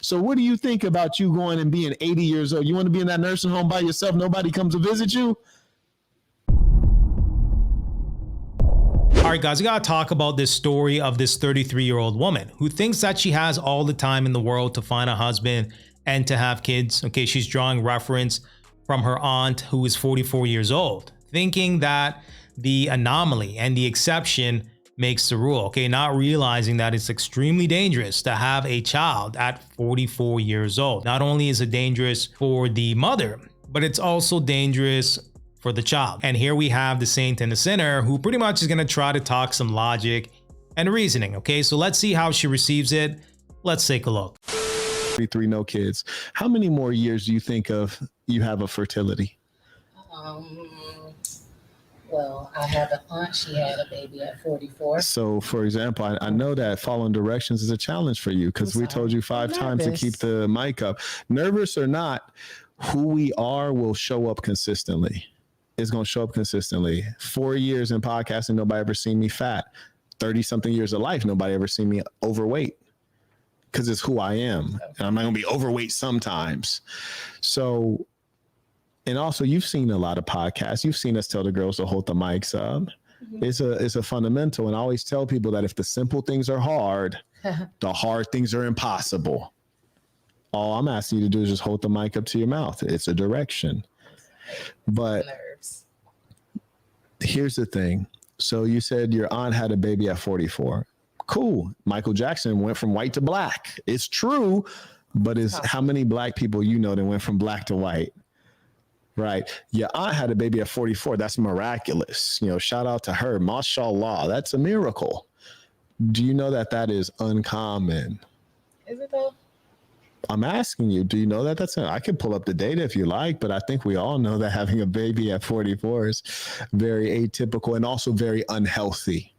So what do you think about you going and being 80 years old? You want to be in that nursing home by yourself? Nobody comes to visit you? All right, guys, we got to talk about this story of this 33-year-old woman who thinks that she has all the time in the world to find a husband and to have kids. Okay, she's drawing reference from her aunt who is 44 years old, thinking that the anomaly and the exception makes the rule. Okay, not realizing that it's extremely dangerous to have a child at 44 years old. Not only is it dangerous for the mother, but it's also dangerous for the child. And here we have the saint and the sinner who pretty much is going to try to talk some logic and reasoning. Okay, so let's see how she receives it. Let's take a look. 33, no kids. How many more years do you think you have of fertility? Well, I have an aunt. She had a baby at 44. So, for example, I know that following directions is a challenge for you because we told you 5 times to keep the mic up. Nervous or not, who we are will show up consistently. It's going to show up consistently. 4 years in podcasting, nobody ever seen me fat. 30-something years of life, nobody ever seen me overweight because it's who I am. And I'm not going to be overweight sometimes. So, and also you've seen a lot of podcasts. You've seen us tell the girls to hold the mics up. Mm-hmm. It's a fundamental. And I always tell people that if the simple things are hard, the hard things are impossible. All I'm asking you to do is just hold the mic up to your mouth. It's a direction. But here's the thing. So you said your aunt had a baby at 44. Cool. Michael Jackson went from white to black. It's true, but it's how many black people you know that went from black to white? Right. Your aunt had a baby at 44. That's miraculous. You know, shout out to her. Mashallah. That's a miracle. Do you know that is uncommon? Is it though? I'm asking you, do you know that I can pull up the data if you like, but I think we all know that having a baby at 44 is very atypical and also very unhealthy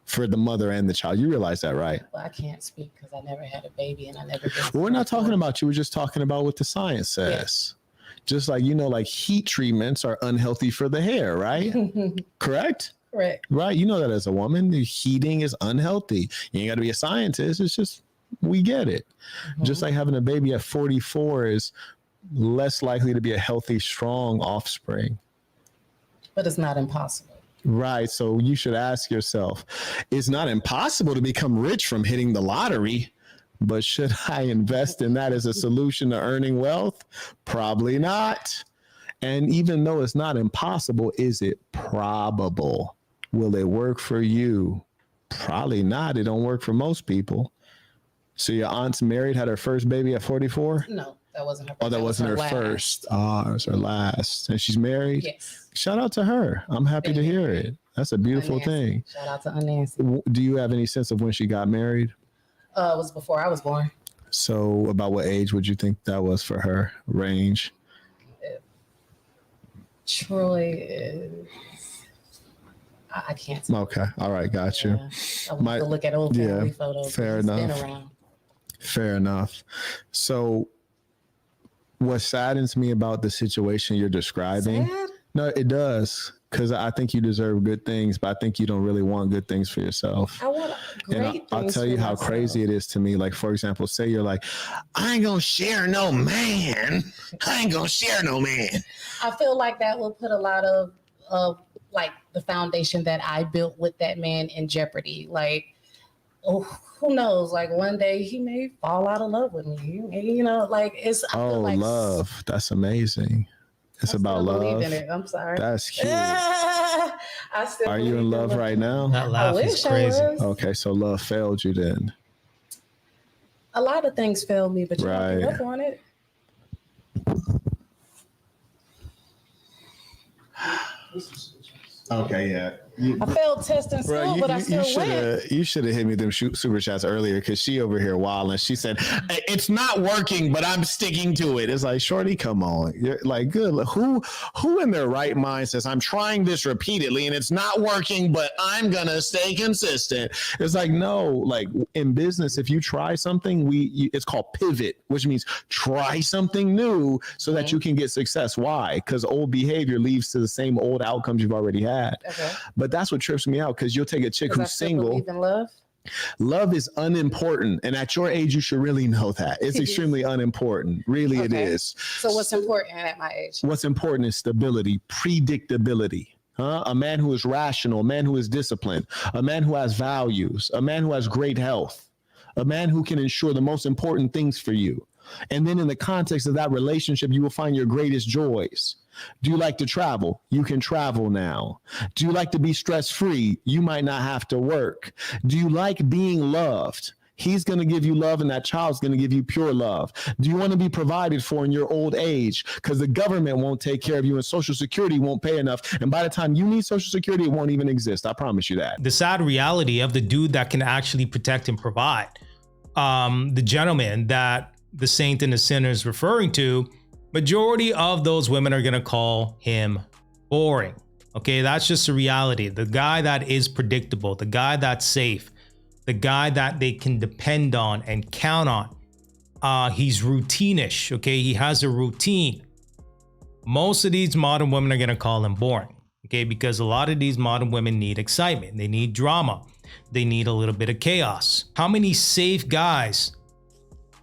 for the mother and the child. You realize that, right? Well, I can't speak because I never had a baby and I never been. Well, we're not talking about you. We're just talking about what the science says. Yeah. Just like, you know, like heat treatments are unhealthy for the hair, right? Correct? Correct. Right. You know that as a woman, the heating is unhealthy. You ain't got to be a scientist. It's just, we get it. Mm-hmm. Just like having a baby at 44 is less likely to be a healthy, strong offspring. But it's not impossible. Right. So you should ask yourself, it's not impossible to become rich from hitting the lottery, but should I invest in that as a solution to earning wealth? Probably not. And even though it's not impossible, is it probable? Will it work for you? Probably not. It don't work for most people. So your aunt's married, had her first baby at 44? No, that wasn't her first. Oh, that wasn't her first. Oh, it was her last. And she's married? Yes. Shout out to her. I'm happy to hear it. That's a beautiful thing. Shout out to Nancy. Do you have any sense of when she got married? It was before I was born. So about what age would you think that was for her range? Troy is... I can't say. Okay. All right. Got you. I want to look at old family photos. Fair enough. Fair enough. So what saddens me about the situation you're describing? Sad? No, it does. Because I think you deserve good things, but I think you don't really want good things for yourself. I want great things. I'll tell you how crazy it is to me. Like, for example, say you're like, I ain't going to share no man. I ain't going to share no man. I feel like that will put a lot of like the foundation that I built with that man in jeopardy. Like, oh, who knows? Like one day he may fall out of love with me. You know, like it's. Like love. That's amazing. It's about love. I believe in it. I'm sorry. That's cute. Are you in love right now? That laugh is crazy. Okay, so love failed you then. A lot of things failed me, but you don't give up on it. Okay, yeah. I failed test in school, but I still went. You should have hit me them super chats earlier because she over here wilding. She said, it's not working, but I'm sticking to it. It's like, shorty, come on. You're like, good. Who in their right mind says, I'm trying this repeatedly and it's not working, but I'm going to stay consistent? It's like, no, like in business, if you try something, it's called pivot, which means try something new so that you can get success. Why? Because old behavior leads to the same old outcomes you've already had. Okay. But that's what trips me out because you'll take a chick who's single. Believe in love? Love is unimportant. And at your age, you should really know that. It's extremely unimportant. Really, it is. So what's important at my age? What's important is stability, predictability. A man who is rational, a man who is disciplined, a man who has values, a man who has great health, a man who can ensure the most important things for you. And then in the context of that relationship, you will find your greatest joys. Do you like to travel? You can travel now. Do you like to be stress-free? You might not have to work. Do you like being loved? He's going to give you love, and that child's going to give you pure love. Do you want to be provided for in your old age? Because the government won't take care of you and Social Security won't pay enough. And by the time you need Social Security, it won't even exist. I promise you that. The sad reality of the dude that can actually protect and provide, the gentleman that the saint and the sinner is referring to, majority of those women are going to call him boring. Okay, that's just a reality. The guy that is predictable, the guy that's safe, the guy that they can depend on and count on. He's routine-ish, okay? He has a routine. Most of these modern women are gonna call him boring, okay? Because a lot of these modern women need excitement. They need drama. They need a little bit of chaos. How many safe guys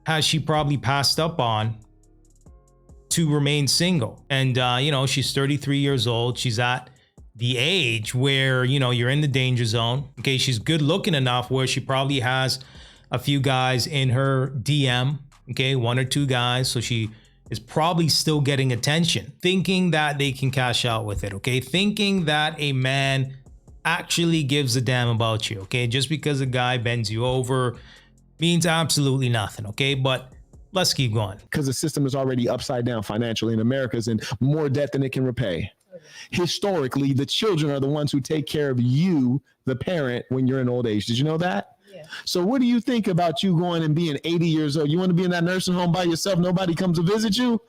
has she probably passed up on to remain single? And, you know, she's 33 years old. She's at the age where, you know, you're in the danger zone. Okay, she's good looking enough where she probably has a few guys in her DM, okay, 1 or 2 guys. So she is probably still getting attention, thinking that they can cash out with it, okay? Thinking that a man actually gives a damn about you, okay? Just because a guy bends you over means absolutely nothing, okay? But let's keep going. Because the system is already upside down financially, and America's in more debt than it can repay. Historically, the children are the ones who take care of you, the parent, when you're in old age. Did you know that? Yeah. So what do you think about you going and being 80 years old? You want to be in that nursing home by yourself? Nobody comes to visit you?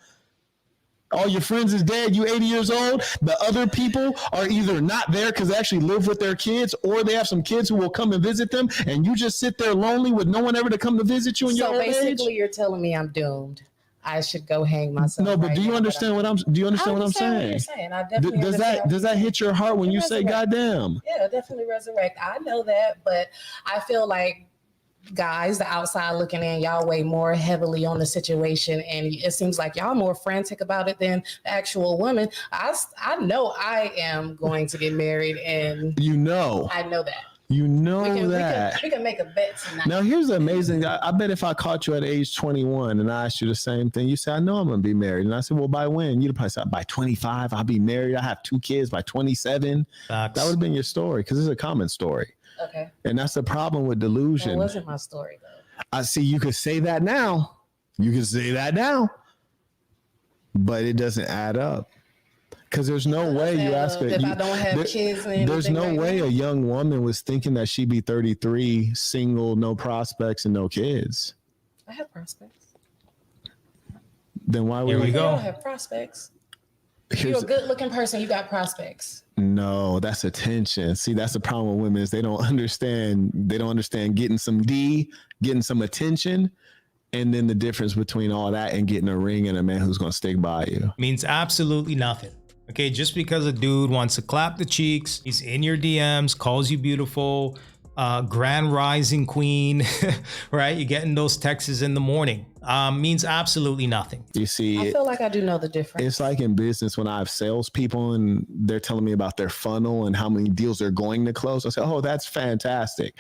All your friends is dead. You 80 years old. The other people are either not there because they actually live with their kids, or they have some kids who will come and visit them, and you just sit there lonely with no one ever to come to visit you in your old age? So basically, you're telling me I'm doomed. I should go hang myself. No, but do you understand what I'm? Do you understand what I'm saying? What you're saying. I definitely does that hit your heart when you say "goddamn"? Yeah, definitely resurrect. I know that, but I feel like guys, the outside looking in, y'all weigh more heavily on the situation, and it seems like y'all more frantic about it than the actual woman. I know I am going to get married, and I know that. You know we can make a bet tonight. Now, here's the amazing. I bet if I caught you at age 21 and I asked you the same thing, you say, I know I'm going to be married. And I said, well, by when? You'd probably say, by 25, I'll be married. I have 2 kids by 27. That would have been your story, because it's a common story. Okay. And that's the problem with delusion. That wasn't my story, though. I see. You could say that now. But it doesn't add up. Because there's no way you ask her. If I don't have kids, there's no way a young woman was thinking that she'd be 33, single, no prospects, and no kids. I have prospects. Then why would Here we go? I don't have prospects. You're a good-looking person. You got prospects. No, that's attention. See, that's the problem with women is they don't understand. They don't understand getting some D, getting some attention, and then the difference between all that and getting a ring and a man who's going to stick by you. Means absolutely nothing. Okay, just because a dude wants to clap the cheeks, he's in your DMs, calls you beautiful, grand rising queen, right? You're getting those texts in the morning. Means absolutely nothing. You see, I feel like I do know the difference. It's like in business when I have salespeople and they're telling me about their funnel and how many deals they're going to close. I say, oh, that's fantastic.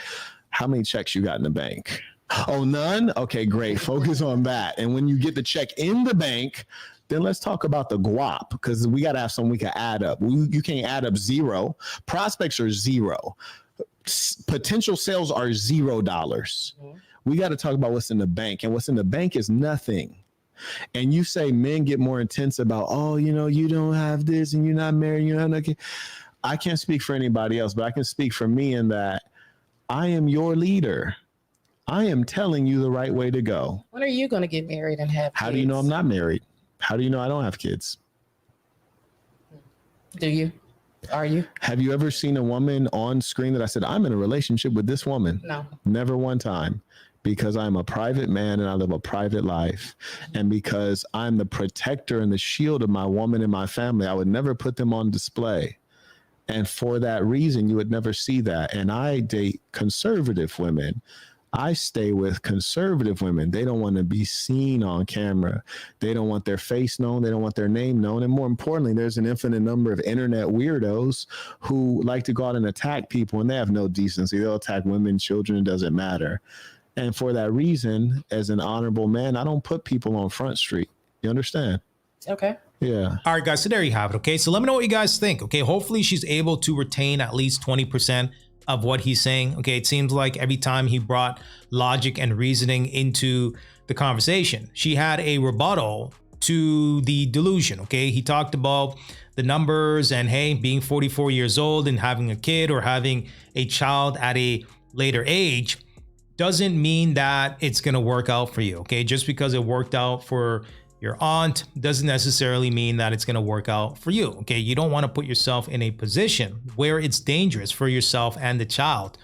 How many checks you got in the bank? Oh, none? Okay, great. Focus on that. And when you get the check in the bank, then let's talk about the guap, because we got to have something we can add up. You can't add up 0. Prospects are 0. Potential sales are $0. Mm-hmm. We got to talk about what's in the bank, and what's in the bank is nothing. And you say men get more intense about, oh, you know, you don't have this and you're not married. You're not. I can't speak for anybody else, but I can speak for me in that I am your leader. I am telling you the right way to go. When are you going to get married and have kids? How do you know I'm not married? How do you know I don't have kids? Do you? Are you? Have you ever seen a woman on screen that I said, I'm in a relationship with this woman? No. Never one time. Because I'm a private man and I live a private life. And because I'm the protector and the shield of my woman and my family, I would never put them on display. And for that reason, you would never see that. And I date conservative women. I stay with conservative women. They don't want to be seen on camera. They don't want their face known. They don't want their name known. And more importantly, there's an infinite number of internet weirdos who like to go out and attack people, and they have no decency. They'll attack women, children, it doesn't matter. And for that reason, as an honorable man, I don't put people on Front Street. You understand? Okay. Yeah. All right, guys. So there you have it. Okay. So let me know what you guys think. Okay. Hopefully she's able to retain at least 20% of what he's saying. Okay. It seems like every time he brought logic and reasoning into the conversation, she had a rebuttal to the delusion. Okay. He talked about the numbers and, hey, being 44 years old and having a kid or having a child at a later age doesn't mean that it's going to work out for you. Okay. Just because it worked out for your aunt doesn't necessarily mean that it's going to work out for you. Okay. You don't want to put yourself in a position where it's dangerous for yourself and the child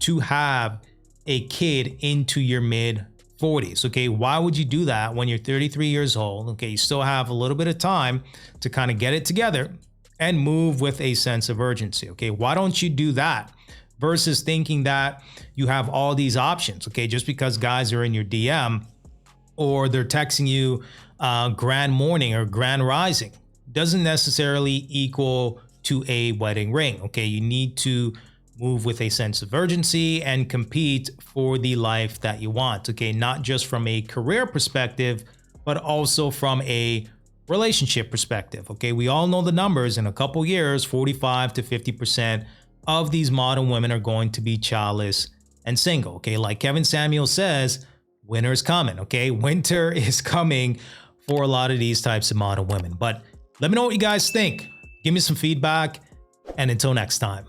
to have a kid into your mid 40s. Okay. Why would you do that when you're 33 years old? Okay. You still have a little bit of time to kind of get it together and move with a sense of urgency. Okay. Why don't you do that versus thinking that you have all these options? Okay. Just because guys are in your DM or they're texting you grand morning or grand rising doesn't necessarily equal to a wedding ring. Okay. You need to move with a sense of urgency and compete for the life that you want. Okay. Not just from a career perspective, but also from a relationship perspective. Okay. We all know the numbers. In a couple years, 45 to 50% of these modern women are going to be childless and single. Okay. Like Kevin Samuel says, winter is coming. Okay. Winter is coming for a lot of these types of modern women. But let me know what you guys think. Give me some feedback. And until next time.